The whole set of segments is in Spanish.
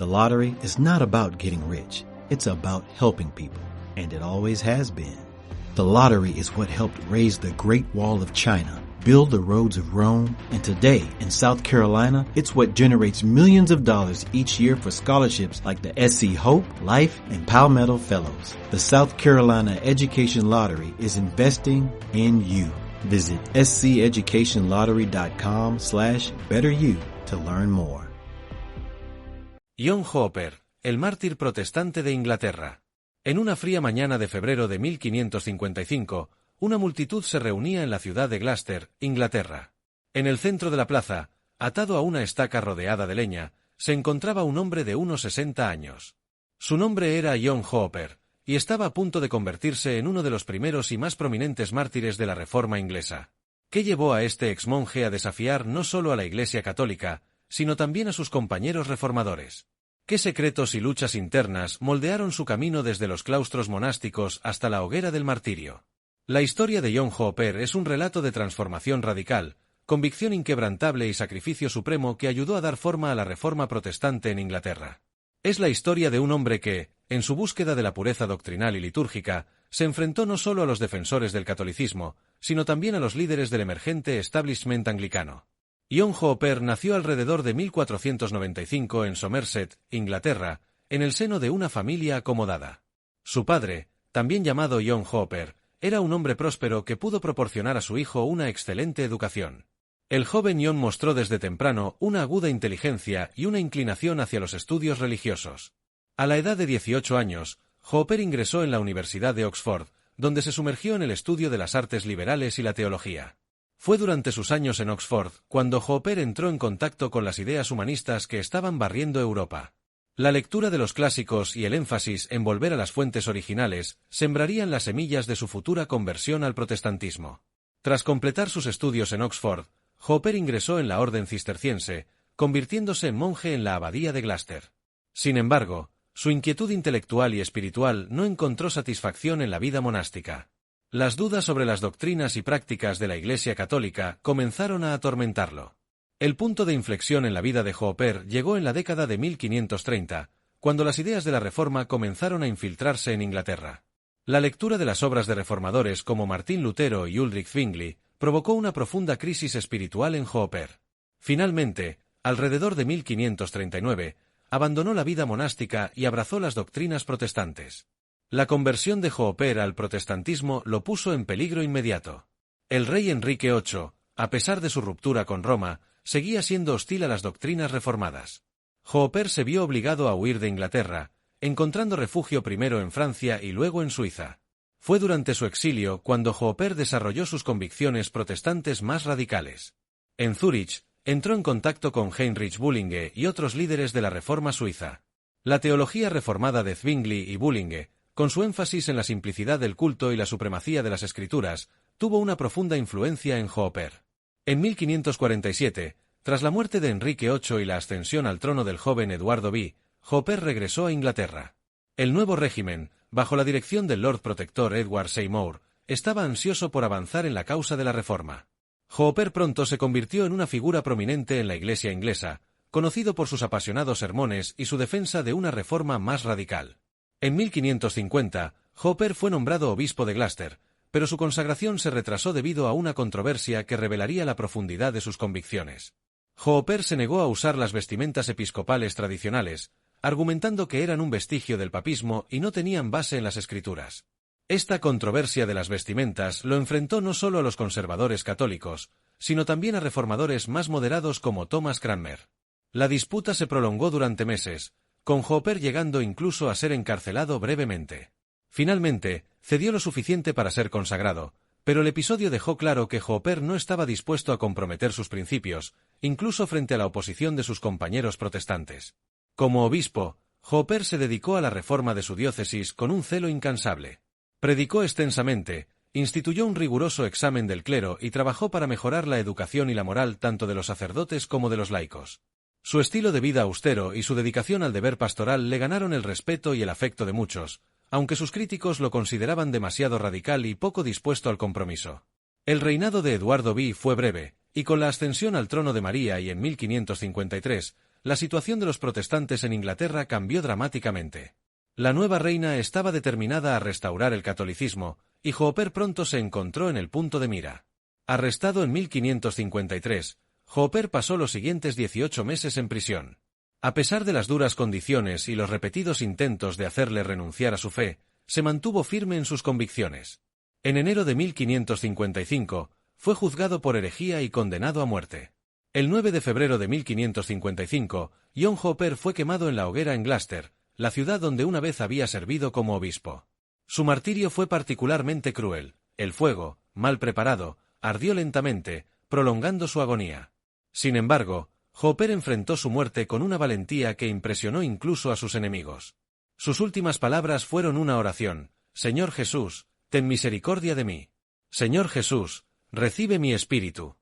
The lottery is not about getting rich. It's about helping people, and it always has been. The lottery is what helped raise the Great Wall of China, build the roads of Rome, and today, in South Carolina, it's what generates millions of dollars each year for scholarships like the SC Hope, Life, and Palmetto Fellows. The South Carolina Education Lottery is investing in you. Visit sceducationlottery.com/betteryou to learn more. John Hooper, el mártir protestante de Inglaterra. En una fría mañana de febrero de 1555, una multitud se reunía en la ciudad de Gloucester, Inglaterra. En el centro de la plaza, atado a una estaca rodeada de leña, se encontraba un hombre de unos 60 años. Su nombre era John Hooper, y estaba a punto de convertirse en uno de los primeros y más prominentes mártires de la Reforma inglesa. ¿Qué llevó a este exmonje a desafiar no solo a la Iglesia católica, sino también a sus compañeros reformadores? ¿Qué secretos y luchas internas moldearon su camino desde los claustros monásticos hasta la hoguera del martirio? La historia de John Hooper es un relato de transformación radical, convicción inquebrantable y sacrificio supremo que ayudó a dar forma a la Reforma protestante en Inglaterra. Es la historia de un hombre que, en su búsqueda de la pureza doctrinal y litúrgica, se enfrentó no solo a los defensores del catolicismo, sino también a los líderes del emergente establishment anglicano. John Hooper nació alrededor de 1495 en Somerset, Inglaterra, en el seno de una familia acomodada. Su padre, también llamado John Hooper, era un hombre próspero que pudo proporcionar a su hijo una excelente educación. El joven John mostró desde temprano una aguda inteligencia y una inclinación hacia los estudios religiosos. A la edad de 18 años, Hooper ingresó en la Universidad de Oxford, donde se sumergió en el estudio de las artes liberales y la teología. Fue durante sus años en Oxford cuando Hooper entró en contacto con las ideas humanistas que estaban barriendo Europa. La lectura de los clásicos y el énfasis en volver a las fuentes originales sembrarían las semillas de su futura conversión al protestantismo. Tras completar sus estudios en Oxford, Hooper ingresó en la orden cisterciense, convirtiéndose en monje en la abadía de Gloucester. Sin embargo, su inquietud intelectual y espiritual no encontró satisfacción en la vida monástica. Las dudas sobre las doctrinas y prácticas de la Iglesia católica comenzaron a atormentarlo. El punto de inflexión en la vida de Hooper llegó en la década de 1530, cuando las ideas de la Reforma comenzaron a infiltrarse en Inglaterra. La lectura de las obras de reformadores como Martín Lutero y Ulrich Zwingli provocó una profunda crisis espiritual en Hooper. Finalmente, alrededor de 1539, abandonó la vida monástica y abrazó las doctrinas protestantes. La conversión de Hooper al protestantismo lo puso en peligro inmediato. El rey Enrique VIII, a pesar de su ruptura con Roma, seguía siendo hostil a las doctrinas reformadas. Hooper se vio obligado a huir de Inglaterra, encontrando refugio primero en Francia y luego en Suiza. Fue durante su exilio cuando Hooper desarrolló sus convicciones protestantes más radicales. En Zúrich, entró en contacto con Heinrich Bullinge y otros líderes de la Reforma suiza. La teología reformada de Zwingli y Bullinge, con su énfasis en la simplicidad del culto y la supremacía de las Escrituras, tuvo una profunda influencia en Hooper. En 1547, tras la muerte de Enrique VIII y la ascensión al trono del joven Eduardo V, Hooper regresó a Inglaterra. El nuevo régimen, bajo la dirección del Lord Protector Edward Seymour, estaba ansioso por avanzar en la causa de la Reforma. Hooper pronto se convirtió en una figura prominente en la Iglesia inglesa, conocido por sus apasionados sermones y su defensa de una reforma más radical. En 1550, Hooper fue nombrado obispo de Gloucester, pero su consagración se retrasó debido a una controversia que revelaría la profundidad de sus convicciones. Hooper se negó a usar las vestimentas episcopales tradicionales, argumentando que eran un vestigio del papismo y no tenían base en las Escrituras. Esta controversia de las vestimentas lo enfrentó no solo a los conservadores católicos, sino también a reformadores más moderados como Thomas Cranmer. La disputa se prolongó durante meses, con Hooper llegando incluso a ser encarcelado brevemente. Finalmente, cedió lo suficiente para ser consagrado, pero el episodio dejó claro que Hooper no estaba dispuesto a comprometer sus principios, incluso frente a la oposición de sus compañeros protestantes. Como obispo, Hooper se dedicó a la reforma de su diócesis con un celo incansable. Predicó extensamente, instituyó un riguroso examen del clero y trabajó para mejorar la educación y la moral tanto de los sacerdotes como de los laicos. Su estilo de vida austero y su dedicación al deber pastoral le ganaron el respeto y el afecto de muchos, aunque sus críticos lo consideraban demasiado radical y poco dispuesto al compromiso. El reinado de Eduardo V fue breve, y con la ascensión al trono de María y en 1553, la situación de los protestantes en Inglaterra cambió dramáticamente. La nueva reina estaba determinada a restaurar el catolicismo, y Hooper pronto se encontró en el punto de mira. Arrestado en 1553, Hooper pasó los siguientes 18 meses en prisión. A pesar de las duras condiciones y los repetidos intentos de hacerle renunciar a su fe, se mantuvo firme en sus convicciones. En enero de 1555, fue juzgado por herejía y condenado a muerte. El 9 de febrero de 1555, John Hooper fue quemado en la hoguera en Gloucester, la ciudad donde una vez había servido como obispo. Su martirio fue particularmente cruel. El fuego, mal preparado, ardió lentamente, prolongando su agonía. Sin embargo, Hooper enfrentó su muerte con una valentía que impresionó incluso a sus enemigos. Sus últimas palabras fueron una oración: «Señor Jesús, ten misericordia de mí. Señor Jesús, recibe mi espíritu».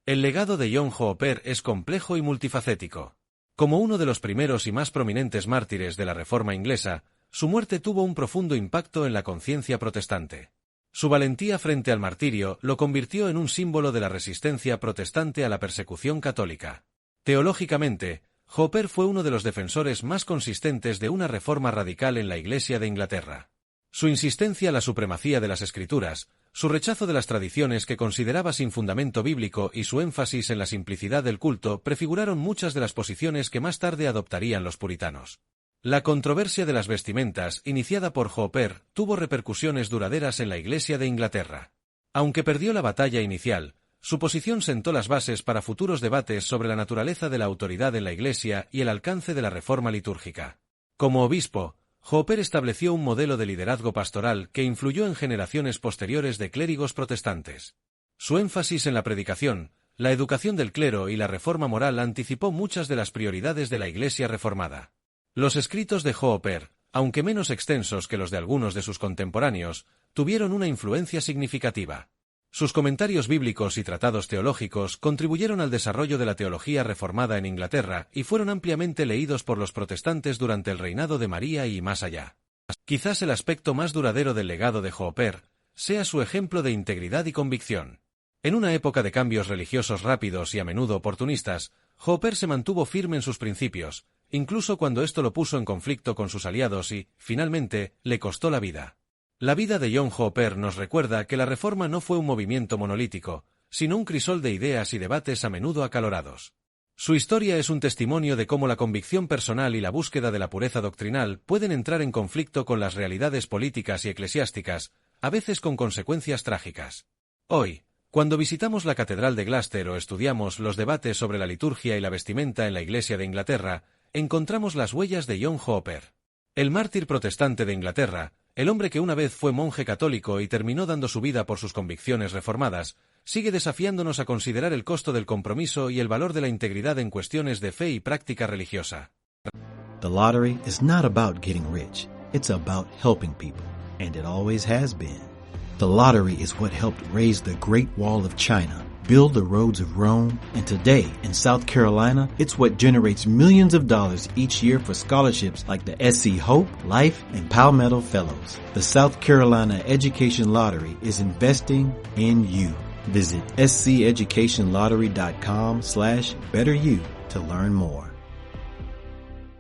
El legado de John Hooper es complejo y multifacético. Como uno de los primeros y más prominentes mártires de la Reforma inglesa, su muerte tuvo un profundo impacto en la conciencia protestante. Su valentía frente al martirio lo convirtió en un símbolo de la resistencia protestante a la persecución católica. Teológicamente, Hooper fue uno de los defensores más consistentes de una reforma radical en la Iglesia de Inglaterra. Su insistencia a la supremacía de las Escrituras, su rechazo de las tradiciones que consideraba sin fundamento bíblico y su énfasis en la simplicidad del culto prefiguraron muchas de las posiciones que más tarde adoptarían los puritanos. La controversia de las vestimentas, iniciada por Hooper, tuvo repercusiones duraderas en la Iglesia de Inglaterra. Aunque perdió la batalla inicial, su posición sentó las bases para futuros debates sobre la naturaleza de la autoridad en la Iglesia y el alcance de la reforma litúrgica. Como obispo, Hooper estableció un modelo de liderazgo pastoral que influyó en generaciones posteriores de clérigos protestantes. Su énfasis en la predicación, la educación del clero y la reforma moral anticipó muchas de las prioridades de la Iglesia reformada. Los escritos de Hooper, aunque menos extensos que los de algunos de sus contemporáneos, tuvieron una influencia significativa. Sus comentarios bíblicos y tratados teológicos contribuyeron al desarrollo de la teología reformada en Inglaterra y fueron ampliamente leídos por los protestantes durante el reinado de María y más allá. Quizás el aspecto más duradero del legado de Hooper sea su ejemplo de integridad y convicción. En una época de cambios religiosos rápidos y a menudo oportunistas, Hooper se mantuvo firme en sus principios, incluso cuando esto lo puso en conflicto con sus aliados y, finalmente, le costó la vida. La vida de John Hooper nos recuerda que la Reforma no fue un movimiento monolítico, sino un crisol de ideas y debates a menudo acalorados. Su historia es un testimonio de cómo la convicción personal y la búsqueda de la pureza doctrinal pueden entrar en conflicto con las realidades políticas y eclesiásticas, a veces con consecuencias trágicas. Hoy, cuando visitamos la Catedral de Gloucester o estudiamos los debates sobre la liturgia y la vestimenta en la Iglesia de Inglaterra, encontramos las huellas de John Hooper. El mártir protestante de Inglaterra, el hombre que una vez fue monje católico y terminó dando su vida por sus convicciones reformadas, sigue desafiándonos a considerar el costo del compromiso y el valor de la integridad en cuestiones de fe y práctica religiosa. The lottery is not about getting rich. It's about helping people, and it always has been. The lottery is what helped raise the Great Wall of China, build the roads of Rome, and today, in South Carolina, it's what generates millions of dollars each year for scholarships like the SC Hope, Life, and Palmetto Fellows. The South Carolina Education Lottery is investing in you. Visit sceducationlottery.com/betteryou to learn more.